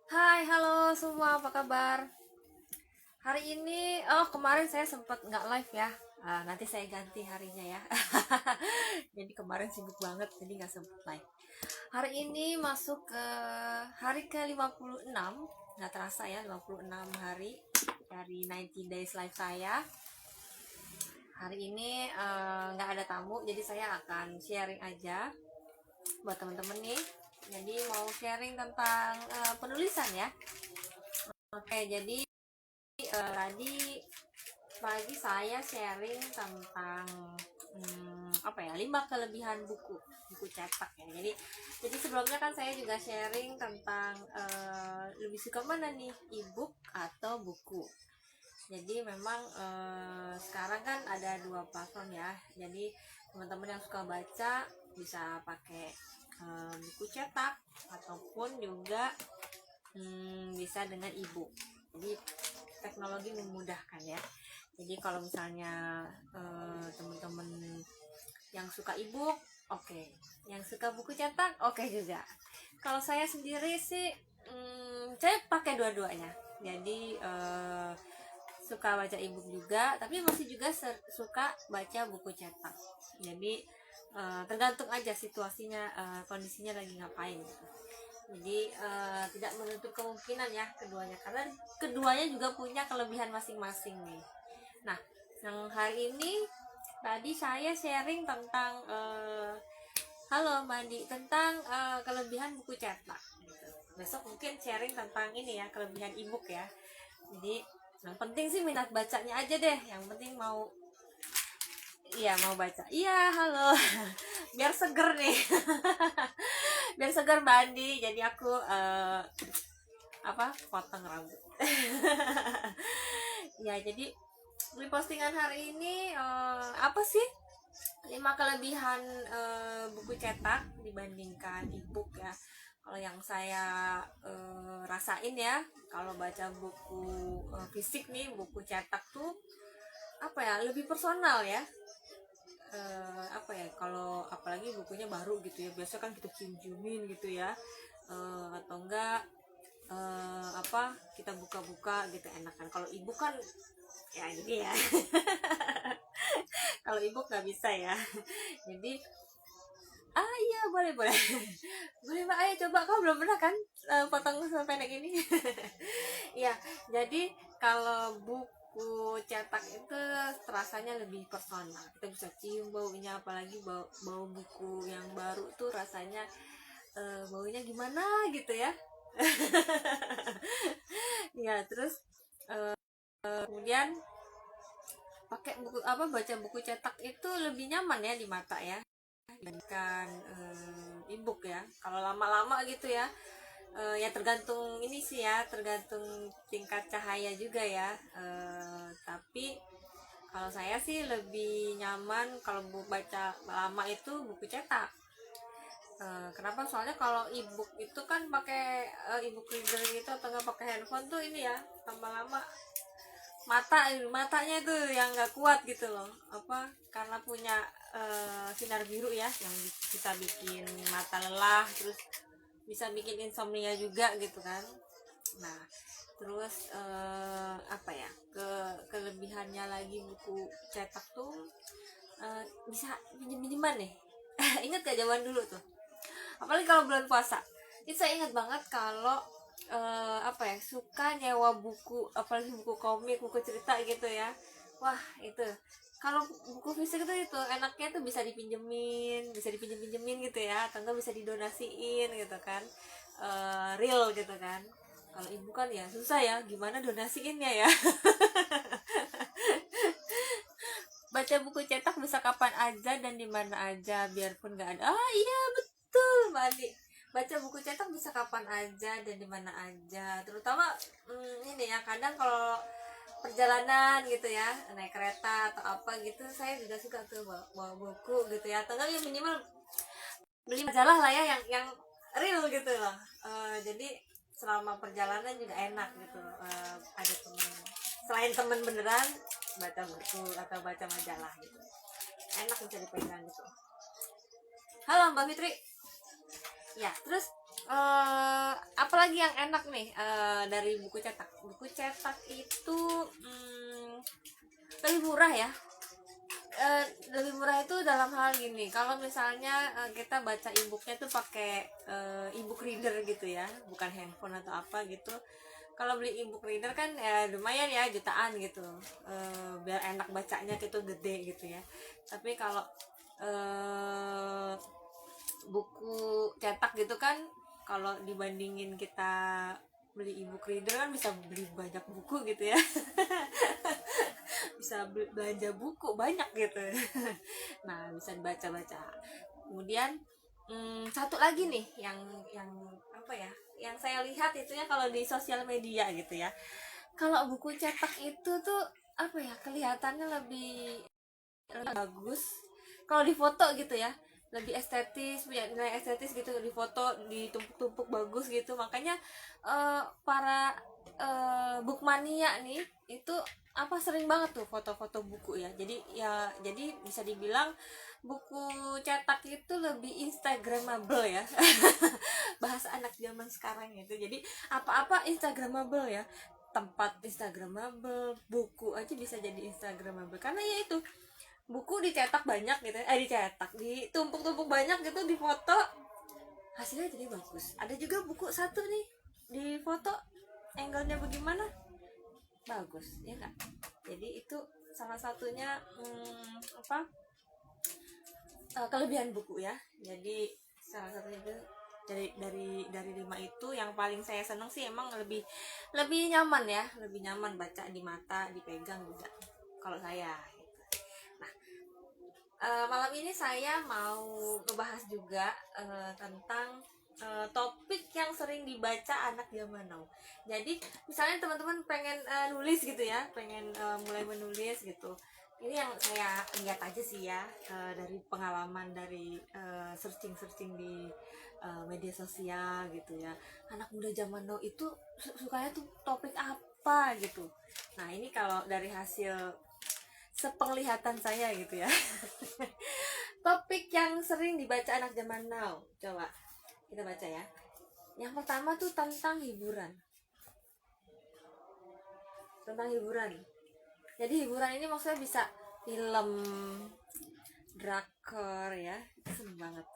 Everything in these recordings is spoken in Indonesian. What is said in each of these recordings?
Hai, halo semua, apa kabar? Hari ini, kemarin saya sempat nggak live ya. Nanti saya ganti harinya ya. Jadi kemarin sibuk banget, jadi nggak sempat live. Hari ini masuk ke hari ke 56, nggak terasa ya, 56 hari dari 90 Days Live saya. Hari ini nggak ada tamu, jadi saya akan sharing aja buat temen-temen nih. Jadi mau sharing tentang penulisan ya. Oke, jadi tadi pagi saya sharing tentang apa ya, 5 kelebihan buku cetak ya. Jadi sebelumnya kan saya juga sharing tentang lebih suka mana nih, ebook atau buku. Jadi memang sekarang kan ada dua platform ya. Jadi teman-teman yang suka baca bisa pakai buku cetak ataupun juga bisa dengan ebook. Jadi teknologi memudahkan ya. Jadi kalau misalnya teman-teman yang suka ebook, oke. Yang suka buku cetak, oke juga. Kalau saya sendiri sih, saya pakai dua-duanya. Jadi suka baca ebook juga, tapi masih juga suka baca buku cetak. Jadi tergantung aja situasinya, kondisinya lagi ngapain gitu. Jadi tidak menutup kemungkinan ya keduanya, karena keduanya juga punya kelebihan masing-masing nih. Nah, yang hari ini tadi saya sharing tentang halo Mandi, tentang kelebihan buku cetak gitu. Besok mungkin sharing tentang ini ya, kelebihan ebook ya. Jadi yang penting sih minat bacanya aja deh, yang penting mau, iya mau baca, iya halo. Biar seger nih. Biar segar Bandi, jadi aku apa, potong rambut. Ya, jadi di postingan hari ini apa sih 5 kelebihan buku cetak dibandingkan ebook ya. Kalau yang saya rasain ya, kalau baca buku fisik nih, buku cetak tuh apa ya, lebih personal ya. Apa ya, kalau apalagi bukunya baru gitu ya, biasa kan kita cium-ciumin gitu ya, atau enggak apa, kita buka-buka gitu enakan. Kalau ibu kan ya gini ya. Kalau ibu nggak bisa ya. Jadi iya, boleh boleh. Boleh mbak, ayo coba, kau belum pernah kan potong sependek ini. Ya, jadi kalau buku cetak itu rasanya lebih personal, kita bisa cium baunya, apalagi bau buku yang baru tuh rasanya baunya gimana gitu ya. Ya, terus kemudian pakai buku apa, baca buku cetak itu lebih nyaman ya di mata ya, dibandingkan ebook ya. Kalau lama-lama gitu ya, ya tergantung ini sih ya, tergantung tingkat cahaya juga ya. Tapi kalau saya sih lebih nyaman kalau baca lama itu buku cetak. Kenapa? Soalnya kalau ebook itu kan pakai ebook reader gitu, atau nggak pakai handphone tuh ini ya, lama-lama matanya itu yang nggak kuat gitu loh, apa, karena punya sinar biru ya, yang bisa bikin mata lelah, terus bisa bikin insomnia juga gitu kan. Nah, terus apa ya, kelebihannya lagi buku cetak tuh bisa pinjem-pinjeman nih. Ingat gak zaman dulu tuh, apalagi kalau bulan puasa, itu saya ingat banget kalau apa ya, suka nyewa buku, apalagi buku komik, buku cerita gitu ya. Wah, itu kalau buku fisik itu enaknya tuh bisa dipinjemin, bisa dipinjem-pinjemin gitu ya, atau enggak bisa didonasiin gitu kan, real gitu kan. Kalau ibu kan ya susah ya, gimana donasiinnya ya. Baca buku cetak bisa kapan aja dan di mana aja, biarpun nggak ada, iya betul Mbak Andi, baca buku cetak bisa kapan aja dan di mana aja, terutama ini ya, kadang kalau perjalanan gitu ya, naik kereta atau apa gitu, saya juga suka tuh bawa buku gitu ya, atau enggak ya minimal beli majalah lah ya, yang real gitu loh. Jadi selama perjalanan juga enak gitu, ada temen, selain temen beneran, baca buku atau baca majalah gitu, enak bisa dipegang gitu. Halo Mbak Fitri. Ya, terus Apalagi yang enak nih dari buku cetak. Buku cetak itu lebih murah ya. Lebih murah itu dalam hal gini, kalau misalnya kita baca e-booknya tuh pakai e-book reader gitu ya, bukan handphone atau apa gitu. Kalau beli e-book reader kan ya lumayan ya, jutaan gitu, biar enak bacanya gitu, gede gitu ya. Tapi kalau buku cetak gitu kan, kalau dibandingin kita beli e-book reader kan bisa beli banyak buku gitu ya. Bisa belanja buku banyak gitu. Nah, bisa dibaca-baca. Kemudian satu lagi nih yang apa ya, yang saya lihat itu ya kalau di sosial media gitu ya, kalau buku cetak itu tuh apa ya, kelihatannya lebih bagus kalau di foto gitu ya, lebih estetis, punya nilai estetis gitu, di foto ditumpuk-tumpuk bagus gitu. Makanya para bookmania nih itu apa, sering banget tuh foto-foto buku ya. Jadi bisa dibilang buku cetak itu lebih instagramable ya. Bahasa anak zaman sekarang itu, jadi apa-apa instagramable ya, tempat instagramable, buku aja bisa jadi instagramable, karena ya itu, buku dicetak banyak gitu, dicetak ditumpuk-tumpuk banyak gitu, di foto hasilnya jadi bagus. Ada juga buku satu nih, di foto angle-nya bagaimana, bagus ya kak. Jadi itu salah satunya apa, kelebihan buku ya. Jadi salah satunya itu dari 5 itu yang paling saya seneng sih emang lebih nyaman ya, lebih nyaman baca di mata, dipegang juga kalau saya. Nah, malam ini saya mau ngebahas juga tentang topik yang sering dibaca anak zaman now. Jadi misalnya teman-teman pengen nulis gitu ya, pengen mulai menulis gitu. Ini yang saya lihat aja sih ya, dari pengalaman, dari searching di media sosial gitu ya. Anak muda zaman now itu sukanya tuh topik apa gitu. Nah ini kalau dari hasil sepenglihatan saya gitu ya. Topik yang sering dibaca anak zaman now, coba kita baca ya. Yang pertama tuh tentang hiburan. Tentang hiburan. Jadi hiburan ini maksudnya bisa film, drakor ya, itu seneng banget.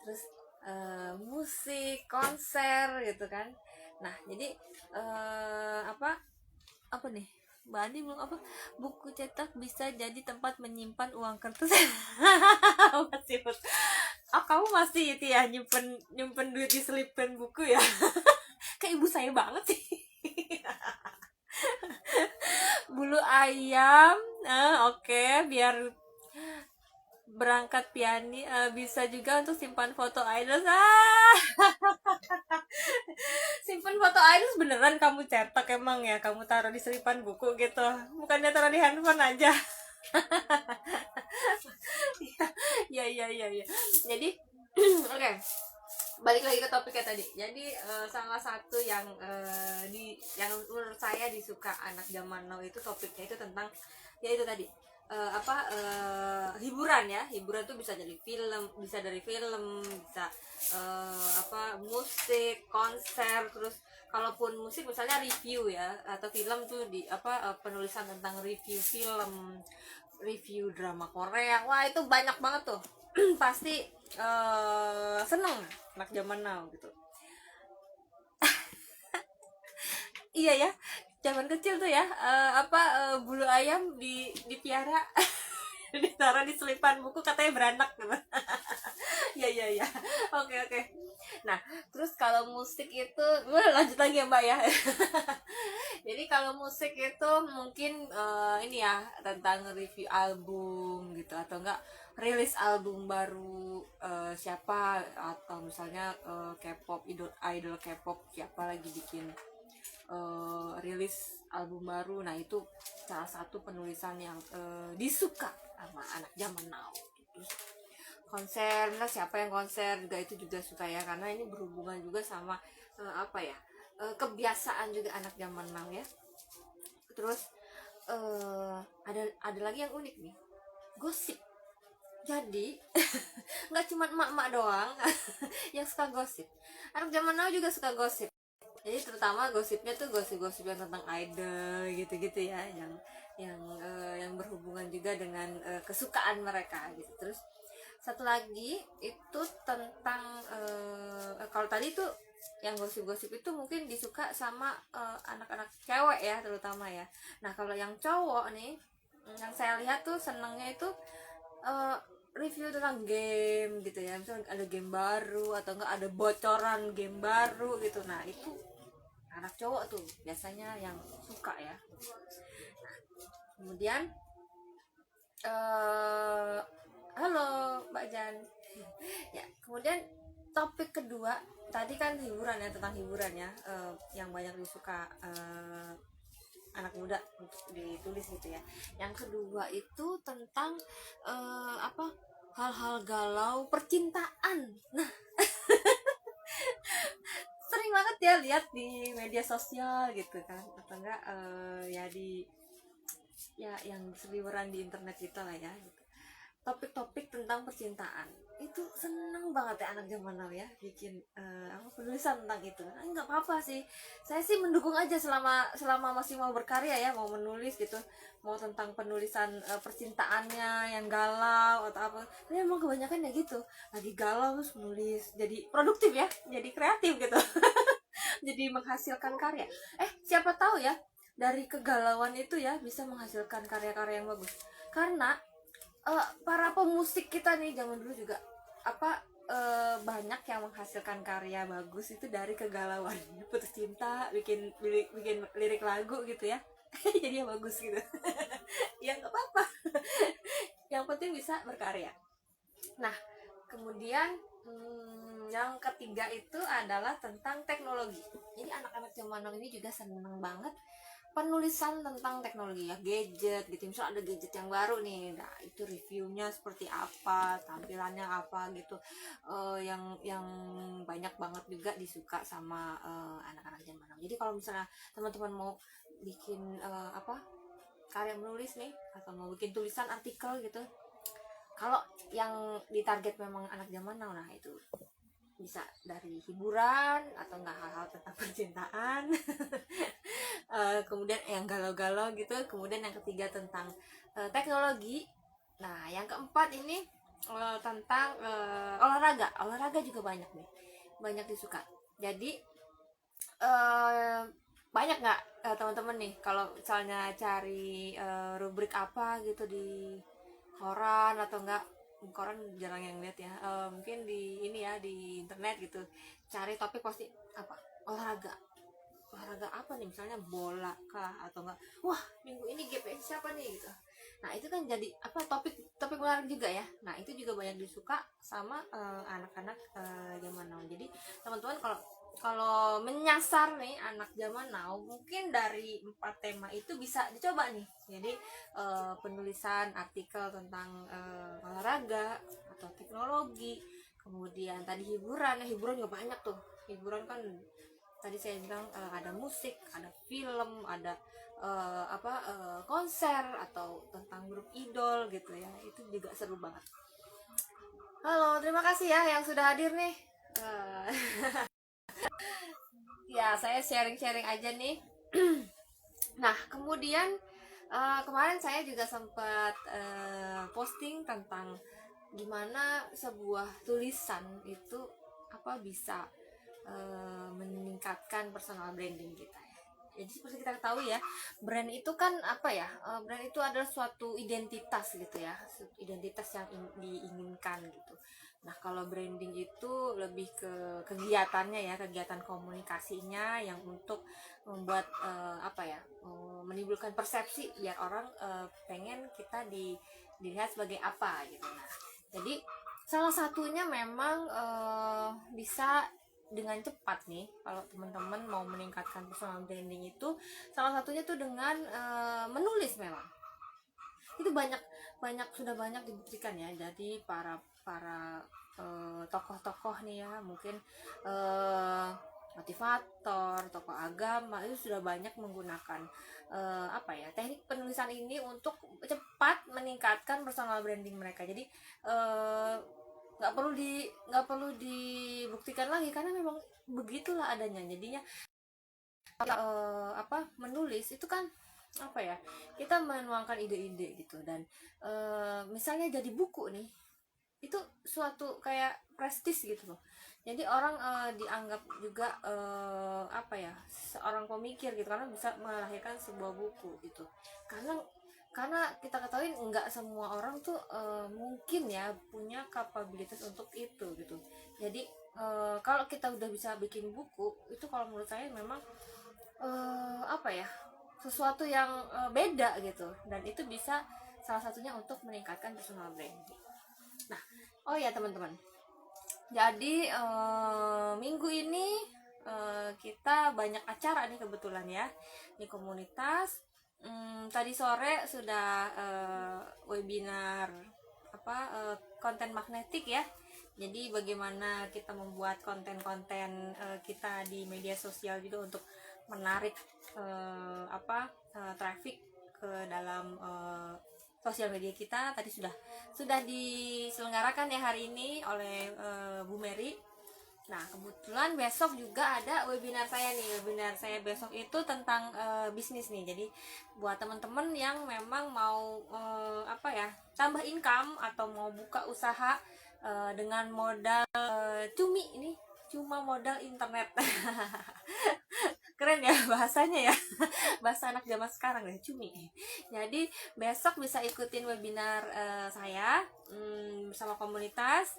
Terus musik, konser gitu kan. Nah jadi apa nih, Mbak Andi belum apa, buku cetak bisa jadi tempat menyimpan uang kertas. Masih kamu masih itu ya, nyimpen duit di selipin buku ya. Kayak ibu saya banget sih. Bulu ayam, oke, biar berangkat piani, bisa juga untuk simpan foto idol. Simpan foto idol beneran kamu cetak emang ya, kamu taruh di selipan buku gitu, bukannya taruh di handphone aja. Ya. Jadi oke, balik lagi ke topiknya tadi. Jadi salah satu yang yang menurut saya disuka anak zaman now itu topiknya itu tentang ya itu tadi, hiburan ya. Hiburan tuh bisa dari film, bisa musik, konser. Terus kalaupun musik misalnya review ya, atau film tuh di penulisan tentang review film, review drama Korea. Wah itu banyak banget tuh. Pasti seneng anak zaman now gitu. Iya ya, zaman kecil tuh ya, bulu ayam dipiara, ditaruh di selipan buku, katanya beranak gitu. Ya. Oke. Nah terus kalau musik itu, lanjut lagi ya mbak ya. Jadi kalau musik itu mungkin ini ya, tentang review album gitu, atau enggak rilis album baru siapa, atau misalnya K-pop, idol K-pop siapa lagi bikin rilis album baru. Nah itu salah satu penulisan yang disuka sama anak zaman now. Terus konser, nah siapa yang konser juga itu juga suka ya, karena ini berhubungan juga sama kebiasaan juga anak zaman now ya. Terus ada lagi yang unik nih, gosip. Jadi nggak cuma emak-emak doang yang suka gosip, anak zaman now juga suka gosip. Jadi terutama gosipnya tuh gosip-gosip yang tentang idol gitu-gitu ya, yang berhubungan juga dengan kesukaan mereka gitu. Terus satu lagi itu tentang kalau tadi tuh yang gosip-gosip itu mungkin disuka sama anak-anak cewek ya terutama ya. Nah kalau yang cowok nih, yang saya lihat tuh senangnya itu eh, review tentang game gitu ya, misalnya ada game baru atau enggak ada bocoran game baru gitu. Nah itu anak cowok tuh biasanya yang suka ya. Kemudian eh halo Mbak Jan. Ya kemudian topik kedua tadi kan hiburan ya, tentang hiburan ya, yang banyak disuka anak muda untuk ditulis gitu ya. Yang kedua itu tentang apa, hal-hal galau percintaan. Nah sering banget ya lihat di media sosial gitu kan, atau enggak ya di ya yang seliweran di internet gitu lah ya gitu. Topik-topik tentang percintaan itu seneng banget ya anak zaman now ya bikin apa, penulisan tentang itu. Nah, nggak apa-apa sih, saya sih mendukung aja selama selama masih mau berkarya ya, mau menulis gitu, mau tentang penulisan percintaannya yang galau atau apa. Tapi emang kebanyakan ya gitu, lagi galau terus menulis, jadi produktif ya, jadi kreatif gitu. Jadi menghasilkan karya. Siapa tahu ya dari kegalauan itu ya bisa menghasilkan karya-karya yang bagus. Karena para pemusik kita nih zaman dulu juga apa, banyak yang menghasilkan karya bagus itu dari kegalauan. Putus cinta bikin bikin lirik lagu gitu ya. Jadi yang bagus gitu. Ya nggak apa-apa. Yang penting bisa berkarya. Nah kemudian yang ketiga itu adalah tentang teknologi. Jadi anak-anak zaman now ini juga seneng banget penulisan tentang teknologi ya, gadget gitu. Misal ada gadget yang baru nih, nah itu reviewnya seperti apa, tampilannya apa gitu. Yang banyak banget juga disuka sama anak-anak zaman now. Jadi kalau misalnya teman-teman mau bikin apa, karya menulis nih, atau mau bikin tulisan artikel gitu, kalau yang ditarget memang anak zaman now, nah itu bisa dari hiburan atau enggak hal-hal tentang percintaan. Kemudian yang galau-galau gitu. Kemudian yang ketiga tentang teknologi. Nah yang keempat ini tentang olahraga juga banyak nih, banyak disuka. Jadi banyak nggak teman-teman nih kalau misalnya cari rubrik apa gitu di koran, atau enggak koran jarang yang lihat ya, mungkin di ini ya di internet gitu, cari topik pasti apa, olahraga. Olahraga apa nih, misalnya bola kah, atau enggak wah minggu ini GPS siapa nih gitu. Nah itu kan jadi apa, topik topik menarik juga ya. Nah itu juga banyak disuka sama anak-anak zaman now. Jadi teman-teman kalau kalau menyasar nih anak zaman now, mungkin dari 4 tema itu bisa dicoba nih. Jadi penulisan artikel tentang olahraga atau teknologi, kemudian tadi hiburan. Ya hiburan juga banyak tuh. Hiburan kan tadi saya bilang ada musik, ada film, ada konser atau tentang grup idol gitu ya. Itu juga seru banget. Halo, terima kasih ya yang sudah hadir nih. Eh, ya saya sharing-sharing aja nih. Nah kemudian kemarin saya juga sempat posting tentang gimana sebuah tulisan itu apa bisa meningkatkan personal branding kita ya. Jadi seperti kita ketahui ya, brand itu kan apa ya, brand itu adalah suatu identitas gitu ya, identitas yang diinginkan gitu. Nah kalau branding itu lebih ke kegiatannya ya, kegiatan komunikasinya yang untuk membuat apa ya, menimbulkan persepsi biar orang pengen kita dilihat sebagai apa gitu. Nah jadi salah satunya memang bisa dengan cepat nih, kalau teman-teman mau meningkatkan personal branding itu salah satunya tuh dengan menulis. Memang itu banyak banyak sudah banyak dibuktikan ya. Jadi para para tokoh-tokoh nih ya, mungkin motivator, tokoh agama itu sudah banyak menggunakan teknik penulisan ini untuk cepat meningkatkan personal branding mereka. Jadi nggak perlu dibuktikan lagi karena memang begitulah adanya. Jadinya menulis itu kan kita menuangkan ide-ide gitu, dan misalnya jadi buku nih, itu suatu kayak prestis gitu loh. Jadi orang dianggap juga seorang pemikir gitu karena bisa melahirkan sebuah buku gitu. Karena kita ketahui nggak semua orang tuh mungkin ya punya kapabilitas untuk itu gitu. Jadi kalau kita udah bisa bikin buku itu, kalau menurut saya memang sesuatu yang beda gitu, dan itu bisa salah satunya untuk meningkatkan personal branding. Nah, oh ya teman-teman, jadi minggu ini kita banyak acara nih kebetulan ya di komunitas. Tadi sore sudah webinar konten magnetik ya. Jadi bagaimana kita membuat konten-konten kita di media sosial juga untuk menarik traffic ke dalam sosial media kita. Tadi sudah diselenggarakan ya hari ini oleh Bu Mary. Nah, kebetulan besok juga ada webinar saya nih. Webinar saya besok itu tentang bisnis nih. Jadi buat teman-teman yang memang mau tambah income atau mau buka usaha dengan modal cumi ini, cuma modal internet. Keren ya bahasanya ya. Bahasa anak zaman sekarang deh, cumi. Jadi besok bisa ikutin webinar saya bersama komunitas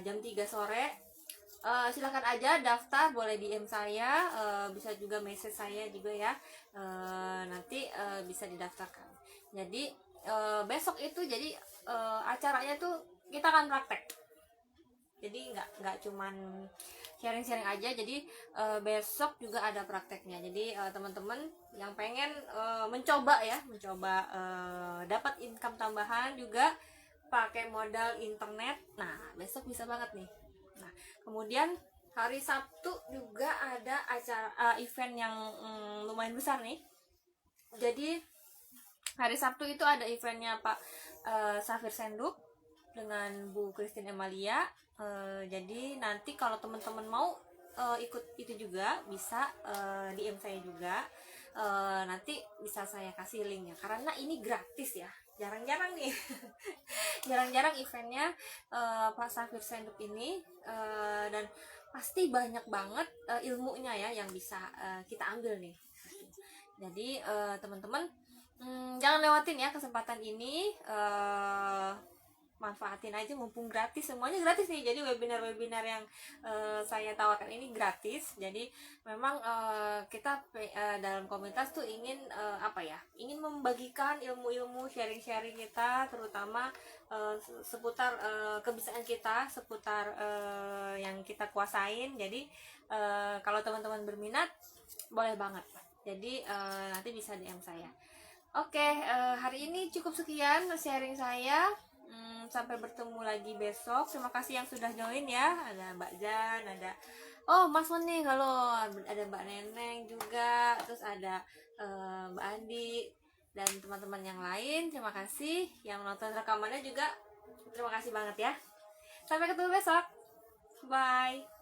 jam 3 sore. Silahkan aja daftar, boleh DM saya, bisa juga message saya juga ya, nanti bisa didaftarkan. Jadi besok itu jadi acaranya tuh kita akan praktek, jadi nggak cuman sharing-sharing aja. Jadi besok juga ada prakteknya. Jadi teman-teman yang pengen mencoba dapat income tambahan juga pakai modal internet, nah besok bisa banget nih. Nah, kemudian hari Sabtu juga ada acara event yang lumayan besar nih. Jadi hari Sabtu itu ada eventnya Pak Safir Senduk dengan Bu Christine Emalia. Jadi nanti kalau teman-teman mau ikut itu juga bisa DM saya juga. Nanti bisa saya kasih linknya karena ini gratis ya. Jarang-jarang nih jarang-jarang eventnya Pak Safir Senduk ini, dan pasti banyak banget ilmunya ya yang bisa kita ambil nih. Jadi teman-teman jangan lewatin ya kesempatan ini, manfaatin aja mumpung gratis, semuanya gratis nih. Jadi webinar-webinar yang saya tawarkan ini gratis. Jadi memang kita dalam komunitas tuh ingin ingin membagikan ilmu-ilmu, sharing-sharing kita, terutama seputar kebiasaan kita, seputar yang kita kuasain. Jadi kalau teman-teman berminat boleh banget. Jadi nanti bisa DM saya. Oke, hari ini cukup sekian sharing saya. Sampai bertemu lagi besok. Terima kasih yang sudah join ya. Ada Mbak Jan, ada Mas Moni, kalau ada Mbak Neneng juga, terus ada Mbak Andi dan teman-teman yang lain. Terima kasih yang menonton rekamannya juga. Terima kasih banget ya. Sampai ketemu besok. Bye.